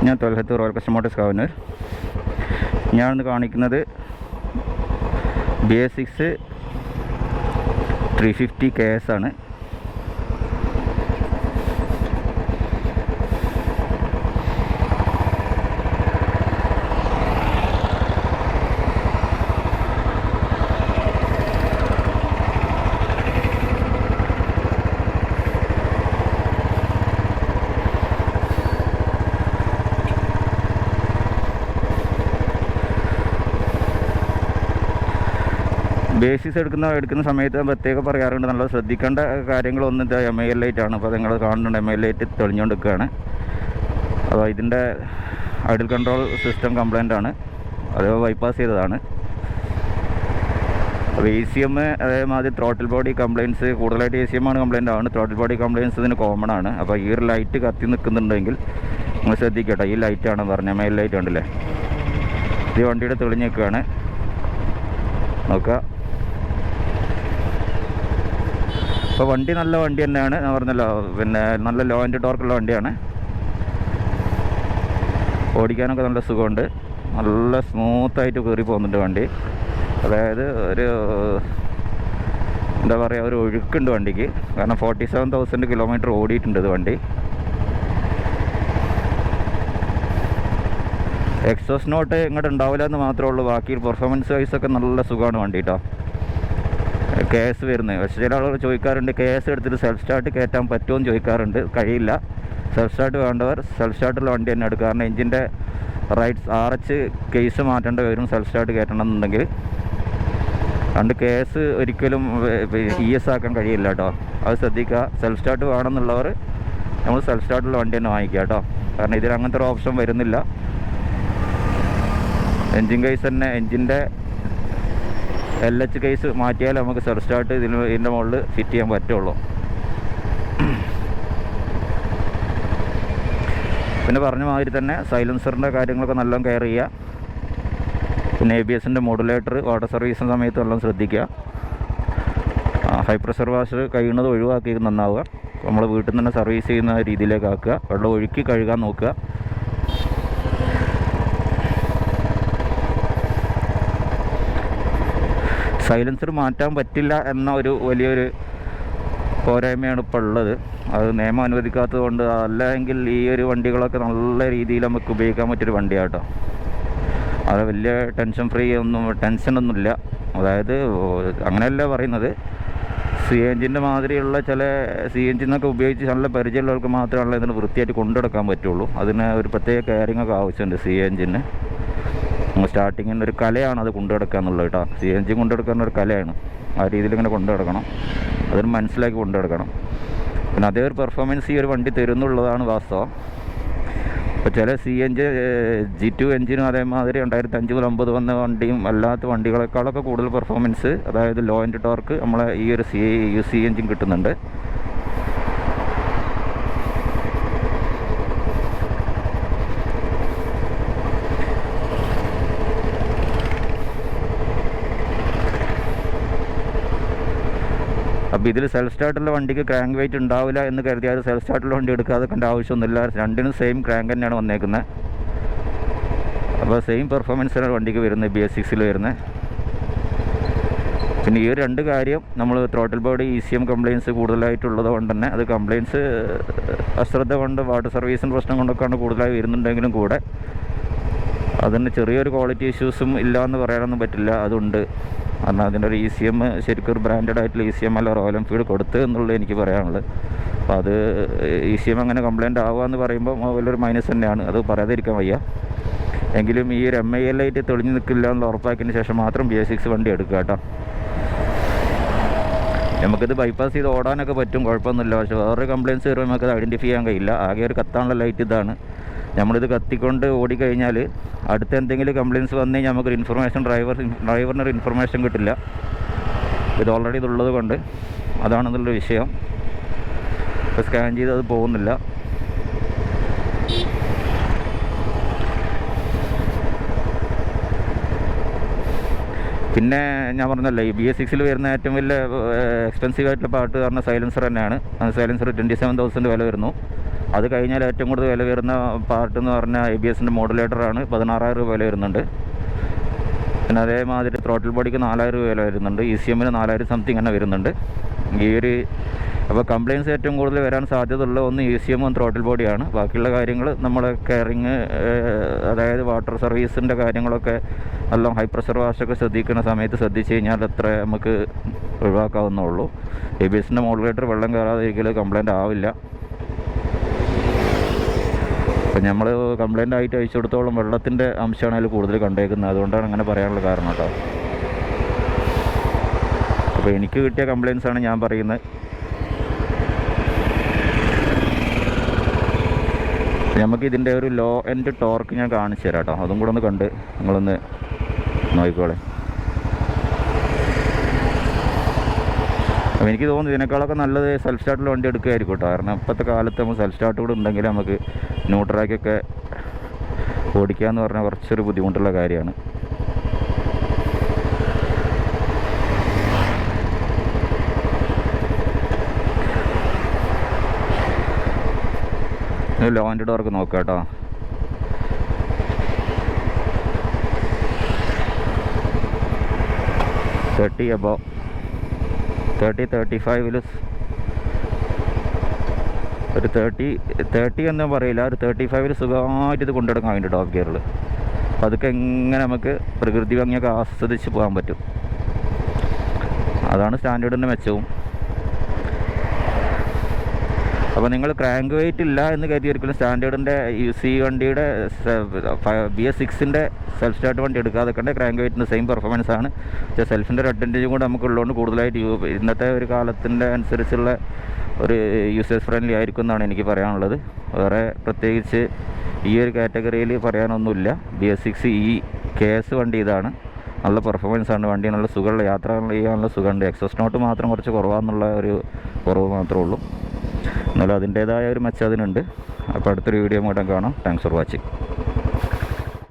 ഞാൻ തൊലഹത്ത് royal customers Kavannur. ഞാനിന്ന് കാണിക്കുന്നത് BS6 350 KS ആണ്. ബേസിക്സ് എടുക്കുന്ന സമയത്ത് പ്രത്യേകം പറയാറുണ്ട്, നല്ല ശ്രദ്ധിക്കേണ്ട കാര്യങ്ങളൊന്നും MIL ലൈറ്റാണ്. അപ്പോൾ നിങ്ങൾ കാണുന്നുണ്ട് MIL ലൈറ്റ് തെളിഞ്ഞുകൊണ്ട് നിൽക്കുകയാണ്. അപ്പോൾ ഇതിൻ്റെ ഐഡിൽ കൺട്രോൾ സിസ്റ്റം കംപ്ലൈൻ്റ് ആണ്, അത് ബൈപ്പാസ് ചെയ്തതാണ്. അപ്പോൾ ECM അതേമാതിരി ത്രോട്ടിൽ ബോഡി കംപ്ലയിൻസ്, കൂടുതലായിട്ട് ECM ആണ് കംപ്ലയിൻ്റ് ആണ്. ത്രോട്ടിൽ ബോഡി കംപ്ലയിൻസ് ഇതിന് കോമൺ ആണ്. അപ്പോൾ ഈ ഒരു ലൈറ്റ് കത്തി നിൽക്കുന്നുണ്ടെങ്കിൽ നിങ്ങൾ ശ്രദ്ധിക്കട്ടെ. ഈ ലൈറ്റാണ് പറഞ്ഞ MIL ലൈറ്റ് കണ്ടില്ലേ, ഈ വണ്ടിയുടെ തെളിഞ്ഞ് നിൽക്കുകയാണ്. നോക്കുക, അപ്പോൾ വണ്ടി നല്ല വണ്ടി തന്നെയാണ്. ഞാൻ പറഞ്ഞല്ലോ, പിന്നെ നല്ല ലോ ആൻഡ് ടോർക്കുള്ള വണ്ടിയാണ്. ഓടിക്കാനൊക്കെ നല്ല സുഖമുണ്ട്, നല്ല സ്മൂത്തായിട്ട് കയറി പോകുന്നുണ്ട് വണ്ടി. അതായത് ഒരു എന്താ പറയുക, ഒരു ഒഴുക്കുണ്ട് വണ്ടിക്ക്. കാരണം 47,000 കിലോമീറ്റർ ഓടിയിട്ടുണ്ട് ഇത് വണ്ടി. എക്സോസ് നോട്ട് ഇങ്ങോട്ട് ഉണ്ടാവില്ല എന്ന് മാത്രമേ ഉള്ളൂ. ബാക്കി പെർഫോമൻസ് വൈസൊക്കെ നല്ല സുഖമാണ് വണ്ടി കേട്ടോ. KS വരുന്നത്, പക്ഷേ ചില ആളുകൾ ചോദിക്കാറുണ്ട് KS എടുത്തിട്ട് സെൽഫ് സ്റ്റാർട്ട് കയറ്റാൻ പറ്റുമോ എന്ന് ചോദിക്കാറുണ്ട്. കഴിയില്ല. സെൽഫ് സ്റ്റാർട്ട് വേണ്ടവർ സെൽഫ് സ്റ്റാർട്ടുള്ള വണ്ടി തന്നെ എടുക്കുക. കാരണം എഞ്ചിൻ്റെ റൈറ്റ്സ് RH കേസ് മാറ്റേണ്ടി വരും സെൽഫ് സ്റ്റാർട്ട് കയറ്റണമെന്നുണ്ടെങ്കിൽ. അതുകൊണ്ട് KS ഒരിക്കലും ES ആക്കാൻ കഴിയില്ല കേട്ടോ, അത് ശ്രദ്ധിക്കുക. സെൽഫ് സ്റ്റാർട്ട് വേണമെന്നുള്ളവർ നമ്മൾ സെൽഫ് സ്റ്റാർട്ടുള്ള വണ്ടി തന്നെ വാങ്ങിക്കുക കേട്ടോ. കാരണം ഇതിൽ അങ്ങനത്തെ ഒരു ഓപ്ഷൻ വരുന്നില്ല. എൻജിൻ കേസ് തന്നെ, എൻജിൻ്റെ LH കേസ് മാറ്റിയാൽ നമുക്ക് സെൽഫ് സ്റ്റാർട്ട് ഇതിൻ്റെ മുകളിൽ ഫിറ്റ് ചെയ്യാൻ പറ്റുള്ളൂ. പിന്നെ പറഞ്ഞ മാതിരി തന്നെ സൈലൻസറിൻ്റെ കാര്യങ്ങളൊക്കെ നല്ലോണം കെയർ ചെയ്യുക. പിന്നെ ABSൻ്റെ മോഡുലേറ്റർ വാട്ടർ സർവീസിൻ്റെ സമയത്ത് എല്ലാം ശ്രദ്ധിക്കുക. ഹൈ പ്രഷർ വാഷർ കഴിയുന്നത് ഒഴിവാക്കി നന്നാവുക. നമ്മൾ വീട്ടിൽ നിന്ന് തന്നെ സർവീസ് ചെയ്യുന്ന രീതിയിലേക്ക് ആക്കുക. വെള്ളം ഒഴുക്കി കഴുകാൻ നോക്കുക. സൈലൻസർ മാറ്റാൻ പറ്റില്ല എന്ന ഒരു വലിയൊരു പോരായ്മയാണ് ഇപ്പോൾ ഉള്ളത്. അത് നിയമം അനുവദിക്കാത്തത് കൊണ്ട്. അല്ലെങ്കിൽ ഈ ഒരു വണ്ടികളൊക്കെ നല്ല രീതിയിൽ നമുക്ക് ഉപയോഗിക്കാൻ പറ്റിയൊരു വണ്ടിയാണ് കേട്ടോ. അത് വലിയ ടെൻഷൻ ഫ്രീ ടെൻഷനൊന്നുമില്ല. അതായത് അങ്ങനെയല്ല പറയുന്നത്, CNG മാതിരിയുള്ള ചില CNG ഉപയോഗിച്ച് നല്ല പരിചയമുള്ളവർക്ക് മാത്രമല്ല ഇതിന് വൃത്തിയായിട്ട് കൊണ്ടുനടക്കാൻ പറ്റുള്ളൂ. അതിന് ഒരു പ്രത്യേക കെയറിങ്ങൊക്കെ ആവശ്യമുണ്ട് CNG. സ്റ്റാർട്ടിങ്ങിൻ്റെ ഒരു കലയാണ് അത് കൊണ്ടുനടക്കുക എന്നുള്ളത് കേട്ടോ. CNG കൊണ്ടുനടക്കുന്ന ഒരു കലയാണ്. ആ രീതിയിൽ ഇങ്ങനെ കൊണ്ടുനടക്കണം, അതിന് മനസ്സിലാക്കി കൊണ്ടുനടക്കണം. പിന്നെ അതേ ഒരു പെർഫോമൻസ് ഈ ഒരു വണ്ടി തരുന്നുള്ളതാണ് വാസ്തവം. ഇപ്പോൾ ചില CNG G2 എഞ്ചിനും അതേമാതിരി 2005-50 വന്ന വണ്ടിയും അല്ലാത്ത വണ്ടികളെക്കാളൊക്കെ കൂടുതൽ പെർഫോമൻസ്, അതായത് ലോ ആൻഡ് ടോർക്ക് നമ്മളെ ഈ ഒരു CNG കിട്ടുന്നുണ്ട്. അപ്പോൾ ഇതിൽ സെൽഫ് സ്റ്റാർട്ടുള്ള വണ്ടിക്ക് ക്രാങ്ക് വെയിറ്റ് ഉണ്ടാവില്ല എന്ന് കരുതിയാൽ സെൽഫ് സ്റ്റാർട്ടുള്ള വണ്ടി എടുക്കാതെ കണ്ട ആവശ്യമൊന്നുമില്ല. രണ്ടിനും സെയിം ക്രാങ്ക് തന്നെയാണ് വന്നേക്കുന്നത്. അപ്പോൾ സെയിം പെർഫോമൻസാണ് വണ്ടിക്ക് വരുന്നത്, BS6 വരുന്നത്. പിന്നെ ഈ രണ്ട് കാര്യം നമ്മൾ ത്രോട്ടിൽ ബോഡി ECM കംപ്ലയിൻസ് കൂടുതലായിട്ടുള്ളത് കൊണ്ട് തന്നെ, അത് കംപ്ലയിൻസ് അശ്രദ്ധ കൊണ്ട് വാട്ടർ സർവീസിൻ്റെ പ്രശ്നം കൊണ്ടൊക്കെയാണ് കൂടുതലായി വരുന്നുണ്ടെങ്കിലും കൂടെ അതിന് ചെറിയൊരു ക്വാളിറ്റി ഇഷ്യൂസും ഇല്ല എന്ന് പറയാനൊന്നും പറ്റില്ല, അതുണ്ട്. കാരണം അതിൻ്റെ ഒരു ECM ശരിക്കും ഒരു ബ്രാൻഡഡ് ആയിട്ടുള്ള ECM അല്ല റോയൽ എൻഫീൽഡ് കൊടുത്ത് എന്നുള്ളത് എനിക്ക് പറയാനുള്ളത്. അപ്പോൾ അത് ECM അങ്ങനെ കംപ്ലയിൻ്റ് ആവുക എന്ന് പറയുമ്പോൾ വലിയൊരു മൈനസ് തന്നെയാണ്, അത് പറയാതിരിക്കാൻ വയ്യ. എങ്കിലും ഈ ഒരു MIL ലൈറ്റ് തെളിഞ്ഞ് നിൽക്കില്ല എന്നുള്ള ഉറപ്പാക്കിയതിന് ശേഷം മാത്രം BS6 വണ്ടി എടുക്കുക കേട്ടോ. നമുക്കിത് ബൈപ്പാസ് ചെയ്ത് ഓടാനൊക്കെ പറ്റും, കുഴപ്പമൊന്നുമില്ല. പക്ഷേ വേറൊരു കംപ്ലയിൻസ് വരുമ്പോൾ നമുക്കത് ഐഡൻറ്റിഫൈ ചെയ്യാൻ കഴിയില്ല. ആകെ ഒരു കത്താനുള്ള ലൈറ്റ് ഇതാണ്. നമ്മളിത് കത്തിക്കൊണ്ട് ഓടിക്കഴിഞ്ഞാൽ അടുത്ത എന്തെങ്കിലും കംപ്ലയിൻസ് വന്നു കഴിഞ്ഞാൽ നമുക്കൊരു ഇൻഫർമേഷൻ ഡ്രൈവറിനൊരു ഇൻഫർമേഷൻ കിട്ടില്ല. ഇത് ഓൾറെഡി ഇതുള്ളത് കൊണ്ട് അതാണെന്നുള്ളൊരു വിഷയം. ഇപ്പോൾ സ്കാൻ ചെയ്ത് അത് പോകുന്നില്ല. പിന്നെ ഞാൻ പറഞ്ഞല്ലോ, ഈ BS6 വരുന്ന ഏറ്റവും വലിയ എക്സ്പെൻസീവ് ആയിട്ടുള്ള പാർട്ട് കാരണം സൈലൻസർ തന്നെയാണ്. സൈലൻസർ 27,000 വില വരുന്നു. അത് കഴിഞ്ഞാൽ ഏറ്റവും കൂടുതൽ വില വരുന്ന പാർട്ട് എന്ന് പറഞ്ഞാൽ ABSൻ്റെ മോഡുലേറ്ററാണ്. 16,000 രൂപ വില വരുന്നുണ്ട്. പിന്നെ അതേമാതിരി ത്രോട്ടിൽ ബോഡിക്ക് 4,000 രൂപ വില വരുന്നുണ്ട്. ECMന് 4,000 സംതിങ് തന്നെ വരുന്നുണ്ട്. ഈ ഒരു അപ്പോൾ കംപ്ലയിൻറ്റ്സ് ഏറ്റവും കൂടുതൽ വരാൻ സാധ്യതയുള്ള ഒന്ന് ECM ത്രോട്ടിൽ ബോഡിയാണ്. ബാക്കിയുള്ള കാര്യങ്ങൾ നമ്മളെ കെയറിങ്, അതായത് വാട്ടർ സർവീസിൻ്റെ കാര്യങ്ങളൊക്കെ നല്ല ഹൈ പ്രഷർ വാഷൊക്കെ ശ്രദ്ധിക്കുന്ന സമയത്ത് ശ്രദ്ധിച്ച് കഴിഞ്ഞാൽ അത്ര നമുക്ക് ഒഴിവാക്കാവുന്നുള്ളൂ. ABSൻ്റെ മോഡുലേറ്റർ വെള്ളം കയറാതിരിക്കൽ കംപ്ലയിൻ്റ് ആവില്ല. അപ്പം നമ്മൾ കംപ്ലയിൻ്റ് ആയിട്ട് അയച്ചു കൊടുത്തോളം വെള്ളത്തിൻ്റെ അംശമാണ് അതിൽ കൂടുതൽ കണ്ടേക്കുന്നത്. അതുകൊണ്ടാണ് അങ്ങനെ പറയാനുള്ള കാരണം കേട്ടോ. അപ്പോൾ എനിക്ക് കിട്ടിയ കംപ്ലയിൻസാണ് ഞാൻ പറയുന്നത്. നമുക്ക് ഇതിൻ്റെ ഒരു ലോ എൻഡ് ടോർക്ക് ഞാൻ കാണിച്ചു തരാം കേട്ടോ. അതും കൂടെ ഒന്ന് കണ്ട് നിങ്ങളൊന്ന് നോക്കിക്കോളെ. അപ്പോൾ എനിക്ക് തോന്നുന്നു ഇതിനേക്കാളൊക്കെ നല്ലത് സെൽഫ് സ്റ്റാർട്ടിൽ വണ്ടി എടുക്കുകയായിരിക്കും കേട്ടോ. കാരണം ഇപ്പോഴത്തെ കാലത്ത് നമ്മൾ സെൽഫ് സ്റ്റാർട്ട് കൂടെ ഉണ്ടെങ്കിൽ നമുക്ക് ന്യൂട്രാക്കൊക്കെ ഓടിക്കുക എന്ന് പറഞ്ഞാൽ കുറച്ചൊരു ബുദ്ധിമുട്ടുള്ള കാര്യമാണ്. ലോ ആൻഡ് ഡോർക്ക് നോക്കാം കേട്ടോ. $30 35 ഒരു 30 എന്ന് പറയില്ല, ഒരു 35 സുഖമായിട്ട് ഇത് കൊണ്ടെടുക്കാൻ വേണ്ടി ടോപ്പ് ഗിയറിൽ. അപ്പോൾ അതൊക്കെ എങ്ങനെ നമുക്ക് പ്രകൃതി ഭംഗിയൊക്കെ ആസ്വദിച്ച് പോകാൻ പറ്റും. അതാണ് സ്റ്റാൻഡേർഡിൻ്റെ മെച്ചവും. അപ്പോൾ നിങ്ങൾ ക്രാങ്ക് വെയിറ്റ് ഇല്ല എന്ന് കരുതി ഒരിക്കലും സ്റ്റാൻഡേർഡിൻ്റെ വണ്ടിയുടെ BS6ൻ്റെ സെൽഫ് സ്റ്റാർട്ട് വണ്ടി എടുക്കാതെ കണ്ട് ക്രാങ്ക് വെയിറ്റിൻ്റെ സെയിം പെർഫോമൻസ് ആണ്. പക്ഷേ സെൽഫിൻ്റെ ഒരു അഡ്വാൻറ്റേജും കൂടെ നമുക്കുള്ളതുകൊണ്ട് കൂടുതലായിട്ട് ഇന്നത്തെ ഒരു കാലത്തിൻ്റെ അനുസരിച്ചുള്ള ഒരു യൂസേഴ്സ് ഫ്രണ്ട്ലി ആയിരിക്കും എന്നാണ് എനിക്ക് പറയാനുള്ളത്. വേറെ പ്രത്യേകിച്ച് ഈ ഒരു കാറ്റഗറിയിൽ പറയാനൊന്നുമില്ല. BS6 KS വണ്ടി ഇതാണ്. നല്ല പെർഫോമൻസ് ആണ് വണ്ടി. നല്ല സുഖമുള്ള യാത്ര ചെയ്യാനുള്ള സുഖമുണ്ട്. എക്സോസ്റ്റ് നോട്ട് മാത്രം കുറച്ച് കുറവാന്നുള്ള ഒരു കുറവ് മാത്രമേ ഉള്ളൂ. എന്നാലും അതിൻ്റേതായ ഒരു മെച്ചം അതിനുണ്ട്. അപ്പോൾ അടുത്തൊരു വീഡിയോ കൂടെ കാണാം. Thanks for watching.